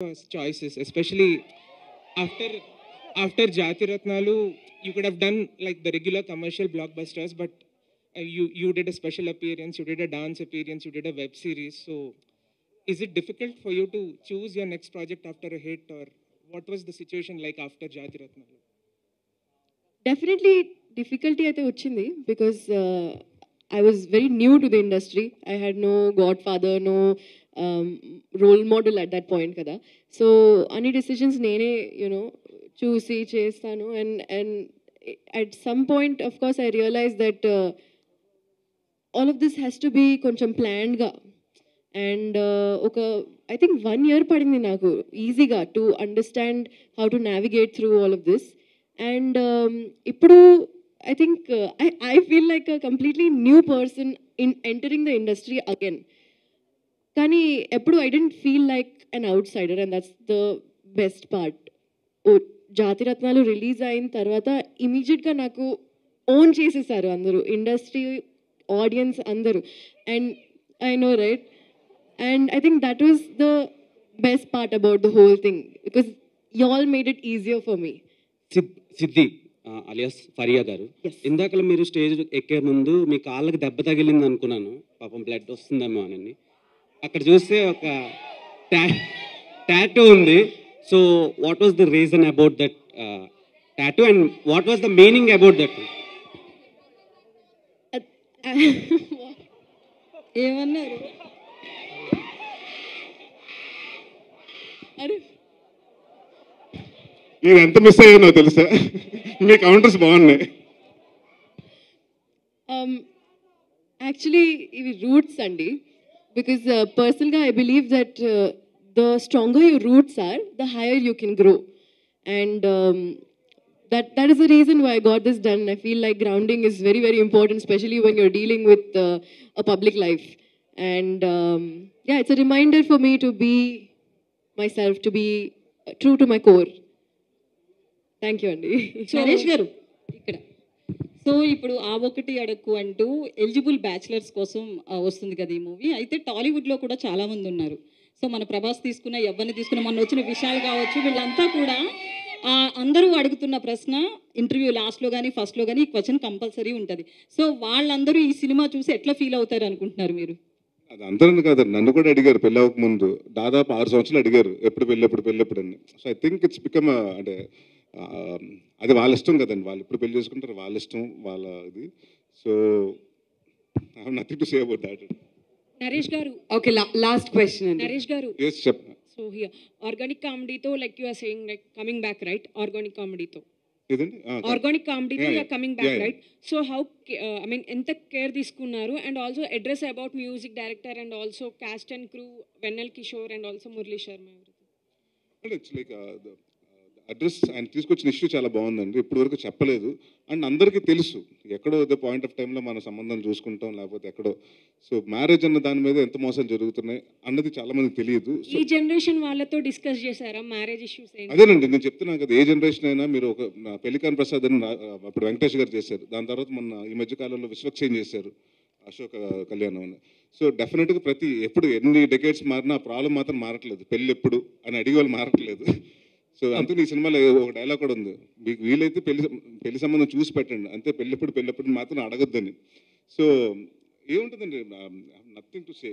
choices, especially after after Jati Ratnalu, you could have done like the regular commercial blockbusters, but you did a special appearance, you did a dance appearance, you did a web series. So, is it difficult for you to choose your next project after a hit, or what was the situation like after Jati Ratnalu? Definitely difficulty అయితే వచ్చింది because I was very new to the industry. I had no godfather, no um, role model at that point కదా. So అన్ని decisions నేనే చూసి చేస్తాను and at some point of course I realized that all of this has to be కొంచెం planned గా and ఒక I think 1 year పడింది నాకు ఈజీగా to understand how to navigate through all of this. And ఇప్పుడు I think I feel like a completely new person in entering the industry again. కానీ ఎప్పుడు I didn't feel like an outsider, and that's the best part. Jathiratnalu release అయిన తర్వాత ఇమీడియట్గా నాకు own చేసేసారు అందరూ, industry, audience అందరూ. And I know right, and I think that was the best part about the whole thing because you all made it easier for me. Siddhi alias Faria గారు, ఇందాకలా మీరు stage ఎక్కే ముందు మీ కాళ్ళకి దెబ్బ తగిలింది అనుకున్నాను, పాపం బ్లడ్ వస్తుందేమో అని. అక్కడ చూస్తే ఒక టాటూ ఉంది. So what was the reason about that tattoo and what was the meaning about that? ఏమన్నారు? అరే నేను ఎంత మిస్ అయ్యానో తెలుసా? మీ కౌంటర్స్ బాగున్నాయి. యాక్చువల్లీ ఇవి రూట్స్ అండి. బికాస్ పర్సనల్గా I believe that the stronger your roots are, the higher you can grow. And that is the reason why I got this done. I feel like grounding is very, very important, especially when you're dealing with a public life. And yeah, it's a reminder for me to be myself, to be true to my core. Thank you అండి. నరేష్ గారు ఇక్కడ. So ఇప్పుడు ఆ ఒకటి అడక్కు అంటూ eligible bachelors కోసం వస్తుంది కదా ఈ మూవీ. అయితే టాలీవుడ్లో కూడా చాలామంది ఉన్నారు. సో మన ప్రభాస్ తీసుకున్న, ఎవరిని తీసుకున్న, మొన్న వచ్చిన విషయాలు కావచ్చు, వీళ్ళంతా కూడా అందరూ అడుగుతున్న ప్రశ్న ఇంటర్వ్యూ లాస్ట్లో కానీ ఫస్ట్లో కానీ ఈ క్వశ్చన్ కంపల్సరీ ఉంటుంది. సో వాళ్ళందరూ ఈ సినిమా చూసి ఎట్లా ఫీల్ అవుతారు అనుకుంటున్నారు మీరు? అది అందరూ కాదండి, నన్ను కూడా అడిగారు పెళ్ళి అవ్వక ముందు. దాదాపు 6 సంవత్సరాలు అడిగారు ఎప్పుడు పెళ్ళి అని. So I think it's become అంటే అది వాళ్ళ ఇష్టం కదండి, వాళ్ళు ఎప్పుడు పెళ్లి చేసుకుంటారు, వాళ్ళ ఇష్టం, వాళ్ళ ఇది. So I have nothing to say about that. Naresh గారు, ఓకే, లాస్ట్ క్వశ్చన్. నరేష్ గారు, ఎస్ చెప్పండి. సో హియర్ ఆర్గానిక్ కామెడీతో like you are saying like coming back right? Organic కామెడీతో ఆర్గానిక్ కామెడీతో you are coming back right? So how I mean ఎంత care తీసుకున్నారు? And also address about music director and also cast and crew, Vennela Kishore and also Murali Sharma. అంటే it's like address ఆయన తీసుకొచ్చిన issue చాలా బాగుందండి. ఇప్పటి వరకు చెప్పలేదు అండ్ అందరికీ తెలుసు ఎక్కడో ద పాయింట్ ఆఫ్ టైంలో మన సంబంధం చూసుకుంటాం, లేకపోతే ఎక్కడో. సో మ్యారేజ్ అన్న దాని మీద ఎంత మోసాలు జరుగుతున్నాయి అన్నది చాలా మందికి తెలియదు. ఈ జనరేషన్ వాళ్ళతో డిస్కస్ చేశారా మ్యారేజ్ ఇష్యూస్? అదేనండి నేను చెప్తున్నాను కదా, ఏ జనరేషన్ అయినా. మీరు ఒక పెళ్లికాన్ ప్రసాద్ అని అప్పుడు వెంకటేష్ గారు చేశారు, దాని తర్వాత మొన్న ఈ మధ్యకాలంలో విశ్వక్సేన్ చేశారు, అశోక్ కళ్యాణం అని. సో డెఫినెట్గా ఎప్పుడు ఎన్ని డెకేడ్స్ మారినా ఆ ప్రాబ్లం మాత్రం మారట్లేదు. పెళ్ళి ఎప్పుడు అని అడిగే వాళ్ళు మారట్లేదు. సో అందుకని ఈ సినిమాలో ఒక డైలాగ్ కూడా ఉంది, మీకు వీలైతే పెళ్లి సంబంధం చూసి పెట్టండి, అంతే పెళ్ళెప్పుడు మాత్రం అడగొద్దని. సో ఏముంటుందండి, నథింగ్ టు సే.